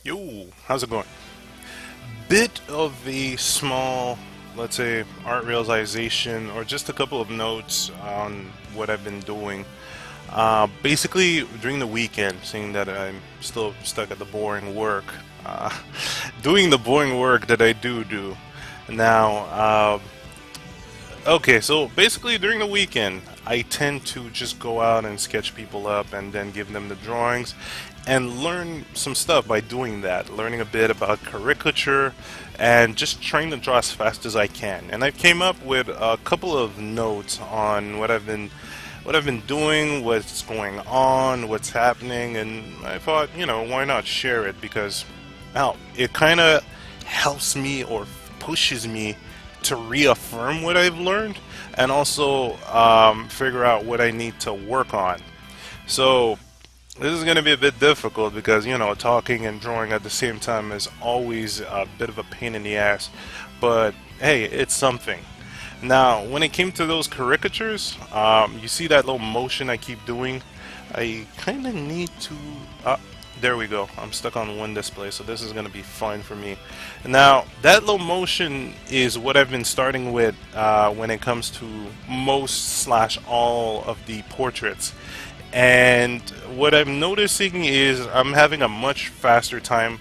Yo, how's it going? Bit of a small, let's say, art realization or just a couple of notes on what I've been doing. Basically, during the weekend, seeing that I'm still stuck at the boring work, uh, doing the boring work that I do. Now, okay, so basically during the weekend, I tend to just go out and sketch people up and then give them the drawings and learn some stuff by doing that, learning a bit about caricature and just trying to draw as fast as I can. And I came up with a couple of notes on what I've been doing, what's going on, what's happening, and I thought, why not share it because it kind of helps me or pushes me to reaffirm what I've learned and also figure out what I need to work on. So this is going to be a bit difficult because talking and drawing at the same time is always a bit of a pain in the ass, but hey, it's something. Now when it came to those caricatures, you see that little motion I keep doing. I kind of need to there we go. I'm stuck on one display, so this is going to be fine for me. Now, that low motion is what I've been starting with when it comes to most slash all of the portraits. And what I'm noticing is I'm having a much faster time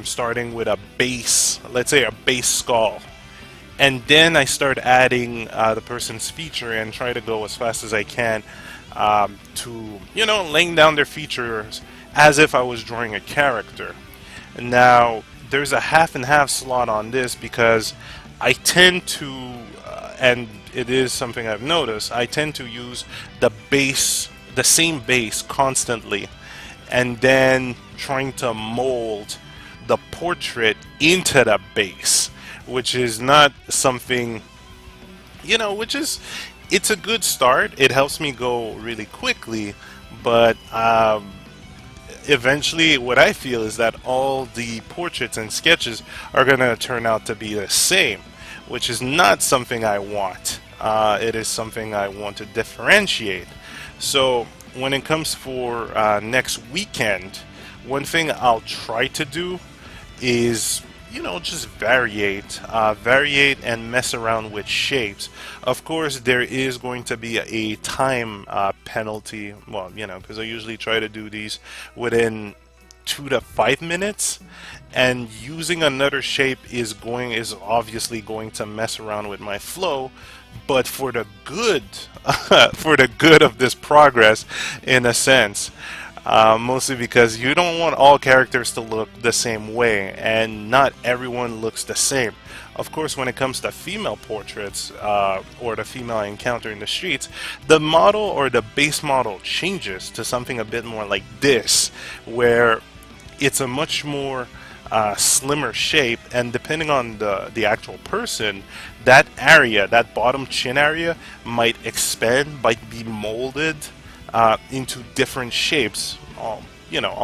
starting with a base, let's say a base skull. And then I start adding the person's feature and try to go as fast as I can to, laying down their features as if I was drawing a character. Now, there's a half and half slot on this because I tend to, and it is something I've noticed, I tend to use the same base constantly, and then trying to mold the portrait into the base, which is not something, it's a good start. It helps me go really quickly, but eventually what I feel is that all the portraits and sketches are going to turn out to be the same, which is not something I want. It is something I want to differentiate. So when it comes for next weekend, one thing I'll try to do is just variate and mess around with shapes. Of course, there is going to be a time penalty. Well, because I usually try to do these within 2 to 5 minutes, and using another shape is obviously going to mess around with my flow. But for the good, for the good of this progress, in a sense. Mostly because you don't want all characters to look the same way, and not everyone looks the same. Of course, when it comes to female portraits, or the female I encounter in the streets, the model or the base model changes to something a bit more like this, where it's a much more slimmer shape, and depending on the actual person, that area, that bottom chin area, might expand, might be molded into different shapes, all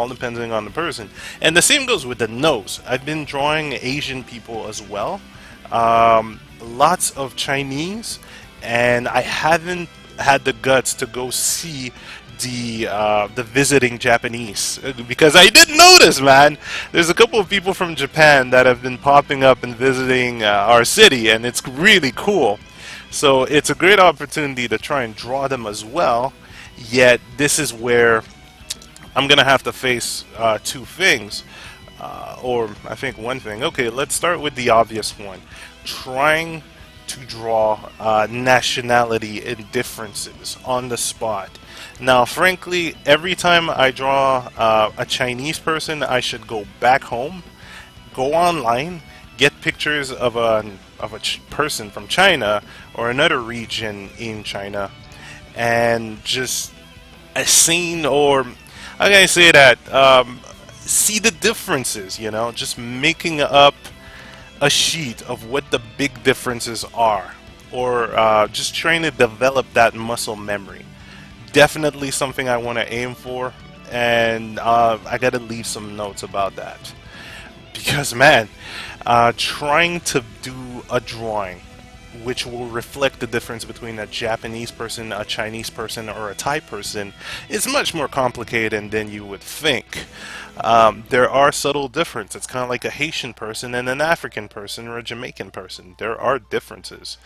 depending on the person. And the same goes with the nose. I've been drawing Asian people as well, lots of Chinese, and I haven't had the guts to go see the visiting Japanese, because I did notice, man, there's a couple of people from Japan that have been popping up and visiting our city, and it's really cool. So it's a great opportunity to try and draw them as well. Yet this is where I'm gonna have to face two things, or I think one thing. Okay, let's start with the obvious one: trying to draw nationality and differences on the spot. Now, frankly, every time I draw a Chinese person, I should go back home, go online, get pictures of a person from China or another region in China, and just a scene, or how can I say that, see the differences, just making up a sheet of what the big differences are, or just trying to develop that muscle memory. Definitely something I want to aim for, and I gotta leave some notes about that, because man, trying to do a drawing which will reflect the difference between a Japanese person, a Chinese person, or a Thai person, is much more complicated than you would think. There are subtle differences. It's kind of like a Haitian person and an African person or a Jamaican person. There are differences,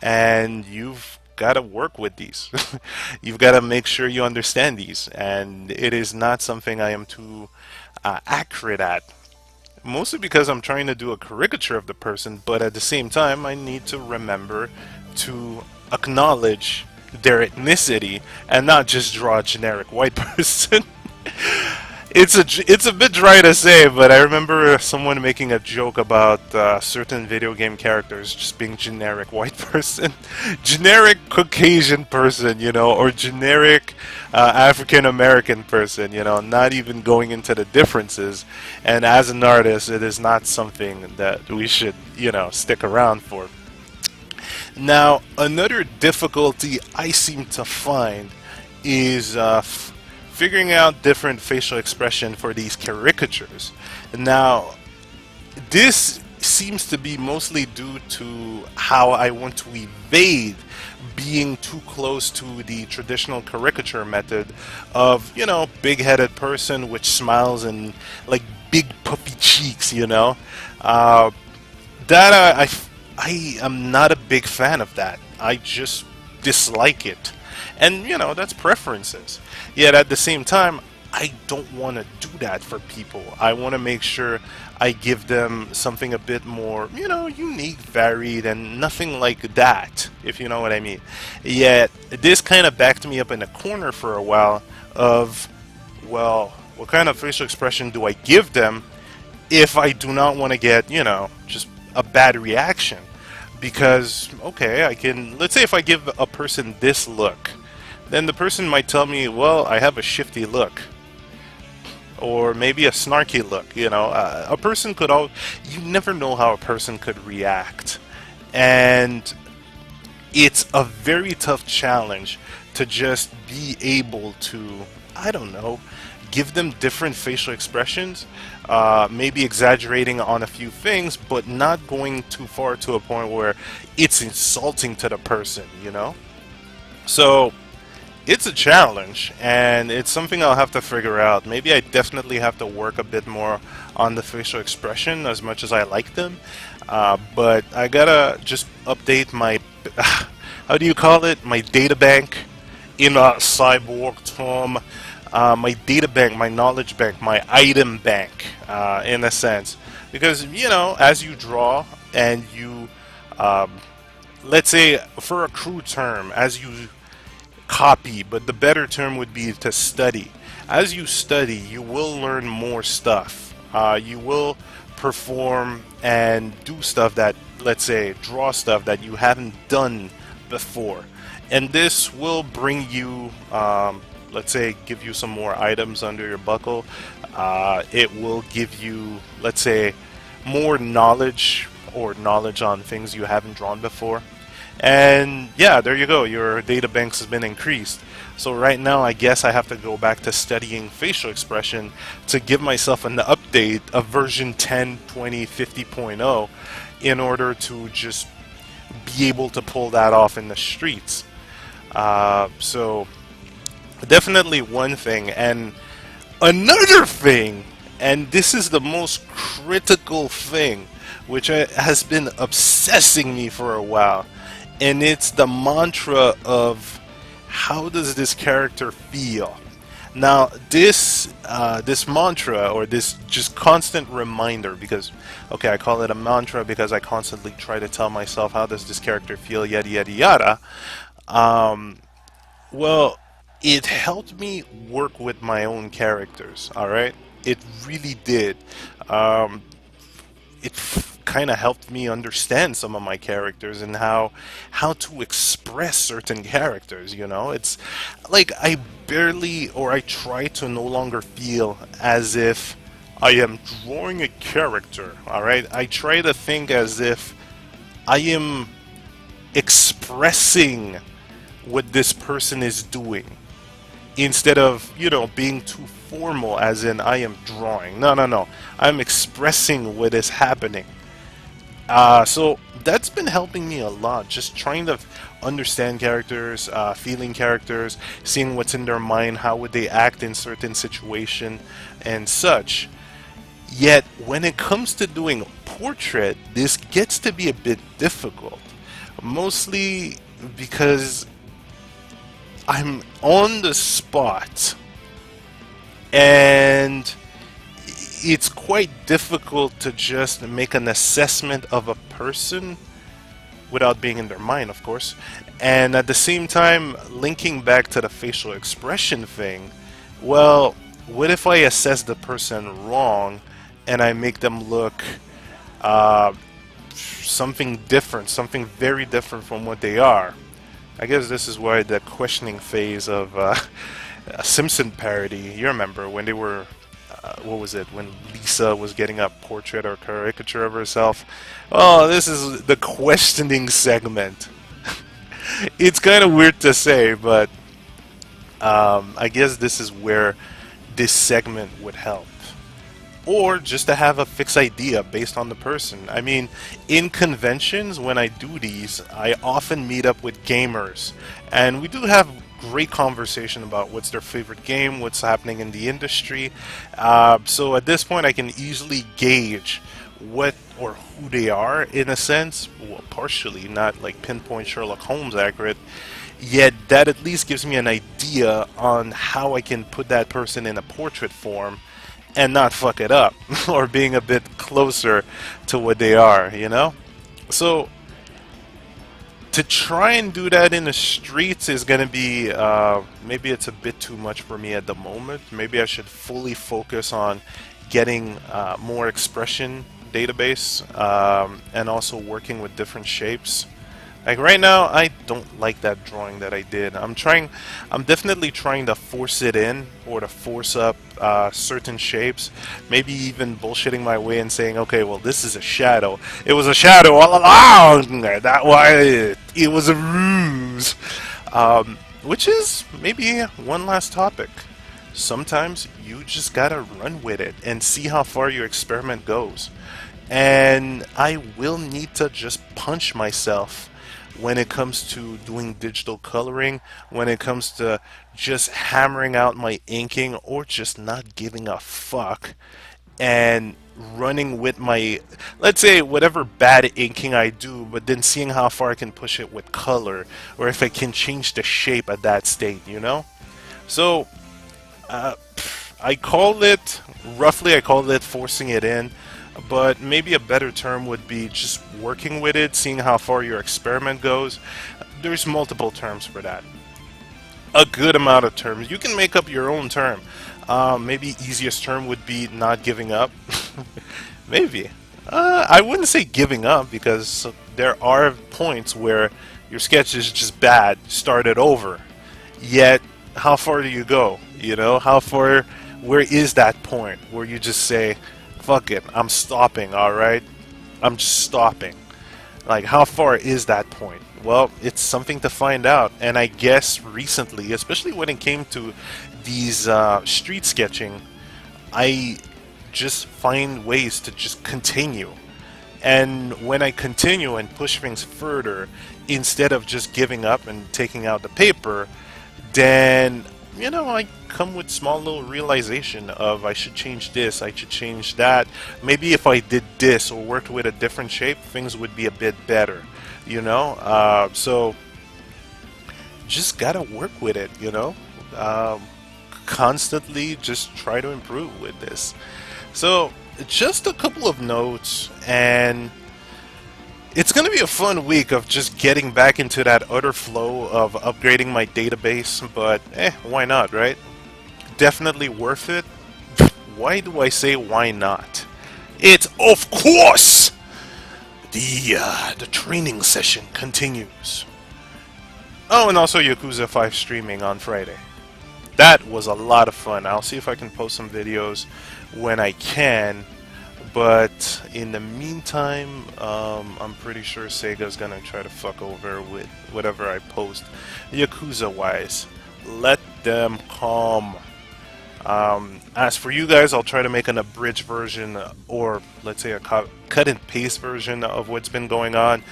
and you've got to work with these. You've got to make sure you understand these, and it is not something I am too accurate at. Mostly because I'm trying to do a caricature of the person, but at the same time, I need to remember to acknowledge their ethnicity and not just draw a generic white person. It's a bit dry to say, but I remember someone making a joke about certain video game characters just being generic white person, generic Caucasian person, you know, or generic African American person, you know, not even going into the differences. And as an artist, it is not something that we should, you know, stick around for. Now, another difficulty I seem to find is figuring out different facial expression for these caricatures. Now, this seems to be mostly due to how I want to evade being too close to the traditional caricature method of, you know, big-headed person which smiles and like big puffy cheeks, you know. I am not a big fan of that. I just dislike it. And, you know, that's preferences. Yet at the same time, I don't want to do that for people. I want to make sure I give them something a bit more, you know, unique, varied, and nothing like that, if you know what I mean. Yet this kind of backed me up in a corner for a while of, well, what kind of facial expression do I give them if I do not want to get, you know, just a bad reaction? Because, okay, I can, let's say if I give a person this look, then the person might tell me, well, I have a shifty look. Or maybe a snarky look, you know. A person could you never know how a person could react. And it's a very tough challenge to just be able to, I don't know, give them different facial expressions, maybe exaggerating on a few things, but not going too far to a point where it's insulting to the person, you know? So, it's a challenge, and it's something I'll have to figure out. Maybe I definitely have to work a bit more on the facial expression as much as I like them. But I gotta just update my, how do you call it? My data bank in a cyborg term. My data bank, my knowledge bank, my item bank, in a sense. Because, you know, as you draw and you, let's say for a crude term, as you copy, but the better term would be to study. As you study, you will learn more stuff. You will perform and do stuff that, let's say, draw stuff that you haven't done before. And this will bring you, let's say, give you some more items under your buckle. It will give you, let's say, more knowledge or knowledge on things you haven't drawn before. And yeah, there you go, your data banks has been increased. So right now I guess I have to go back to studying facial expression to give myself an update of version 10, 20, 50.0 in order to just be able to pull that off in the streets. So definitely one thing. And another thing, and this is the most critical thing, which has been obsessing me for a while. And it's the mantra of how does this character feel? Now, this mantra, or this just constant reminder, because, okay, I call it a mantra because I constantly try to tell myself how does this character feel, yada yada yada. Well, it helped me work with my own characters, alright? It really did. It kind of helped me understand some of my characters and how to express certain characters, you know? It's like I try to no longer feel as if I am drawing a character, alright? I try to think as if I am expressing what this person is doing instead of, you know, being too formal as in I am drawing. No. I'm expressing what is happening. So that's been helping me a lot, just trying to understand characters, feeling characters, seeing what's in their mind, how would they act in certain situation, and such. Yet, when it comes to doing portrait, this gets to be a bit difficult. Mostly because I'm on the spot and it's quite difficult to just make an assessment of a person without being in their mind, of course. And at the same time, linking back to the facial expression thing, well, what if I assess the person wrong and I make them look uh, something different, something very different from what they are? I guess this is why the questioning phase of a Simpson parody, you remember when they were what was it, when Lisa was getting a portrait or caricature of herself. Oh, this is the questioning segment. It's kind of weird to say, but I guess this is where this segment would help. Or just to have a fixed idea based on the person. I mean, in conventions, when I do these, I often meet up with gamers, and we do have great conversation about what's their favorite game, what's happening in the industry. So at this point, I can easily gauge what or who they are in a sense, well, partially, not like pinpoint Sherlock Holmes accurate. Yet that at least gives me an idea on how I can put that person in a portrait form and not fuck it up, or being a bit closer to what they are, you know? So to try and do that in the streets is going to be, maybe it's a bit too much for me at the moment. Maybe I should fully focus on getting more expression database, and also working with different shapes. Like right now, I don't like that drawing that I did. I'm definitely trying to force it in, or to force up certain shapes. Maybe even bullshitting my way and saying, okay, well, this is a shadow. It was a shadow all along. That why it was a ruse. Which is maybe one last topic. Sometimes you just gotta run with it and see how far your experiment goes. And I will need to just punch myself when it comes to doing digital coloring, when it comes to just hammering out my inking, or just not giving a fuck and running with my, let's say, whatever bad inking I do, but then seeing how far I can push it with color, or if I can change the shape at that state, you know? So, I call it, roughly I call it forcing it in, but maybe a better term would be just working with it, seeing how far your experiment goes. There's multiple terms for that. A good amount of terms. You can make up your own term. Maybe easiest term would be not giving up. Maybe. I wouldn't say giving up, because there are points where your sketch is just bad. Start it over. Yet, how far do you go? You know, how far, where is that point where you just say, fuck it, I'm stopping, alright? I'm just stopping. Like, how far is that point? Well, it's something to find out. And I guess recently, especially when it came to these street sketching, I just find ways to just continue. And when I continue and push things further, instead of just giving up and taking out the paper, then, you know, I come with small little realization of I should change this, I should change that. Maybe if I did this or worked with a different shape, things would be a bit better, you know? So, just gotta work with it, you know? Constantly just try to improve with this. So, just a couple of notes, and it's going to be a fun week of just getting back into that utter flow of upgrading my database, but why not, right? Definitely worth it. Why do I say why not? It's of course the training session continues. Oh, and also Yakuza 5 streaming on Friday. That was a lot of fun. I'll see if I can post some videos when I can. But in the meantime, I'm pretty sure Sega's gonna try to fuck over with whatever I post Yakuza-wise. Let them come. As for you guys, I'll try to make an abridged version, or let's say a cut and paste version of what's been going on.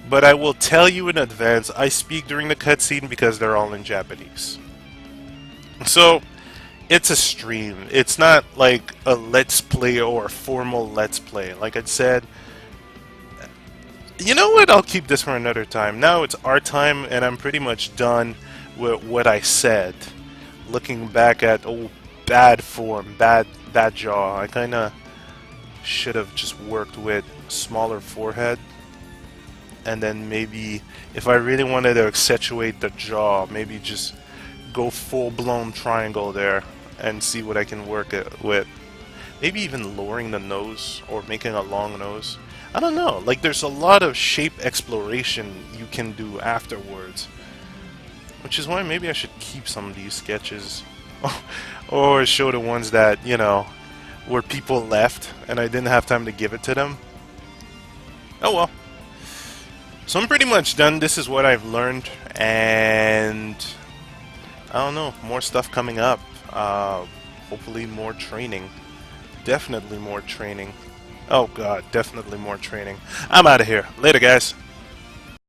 But I will tell you in advance, I speak during the cutscene because they're all in Japanese. So, it's a stream. It's not like a let's play or a formal let's play. Like I said, you know what? I'll keep this for another time. Now it's our time, and I'm pretty much done with what I said. Looking back at, oh, bad form, bad jaw. I kind of should have just worked with smaller forehead. And then maybe, if I really wanted to accentuate the jaw, maybe just go full-blown triangle there and see what I can work it with. Maybe even lowering the nose or making a long nose. I don't know. Like, there's a lot of shape exploration you can do afterwards. Which is why maybe I should keep some of these sketches. Or show the ones that, you know, where people left and I didn't have time to give it to them. Oh well. So I'm pretty much done. This is what I've learned, and I don't know, more stuff coming up. Hopefully more training. Definitely more training. Oh god, definitely more training. I'm out of here. Later, guys.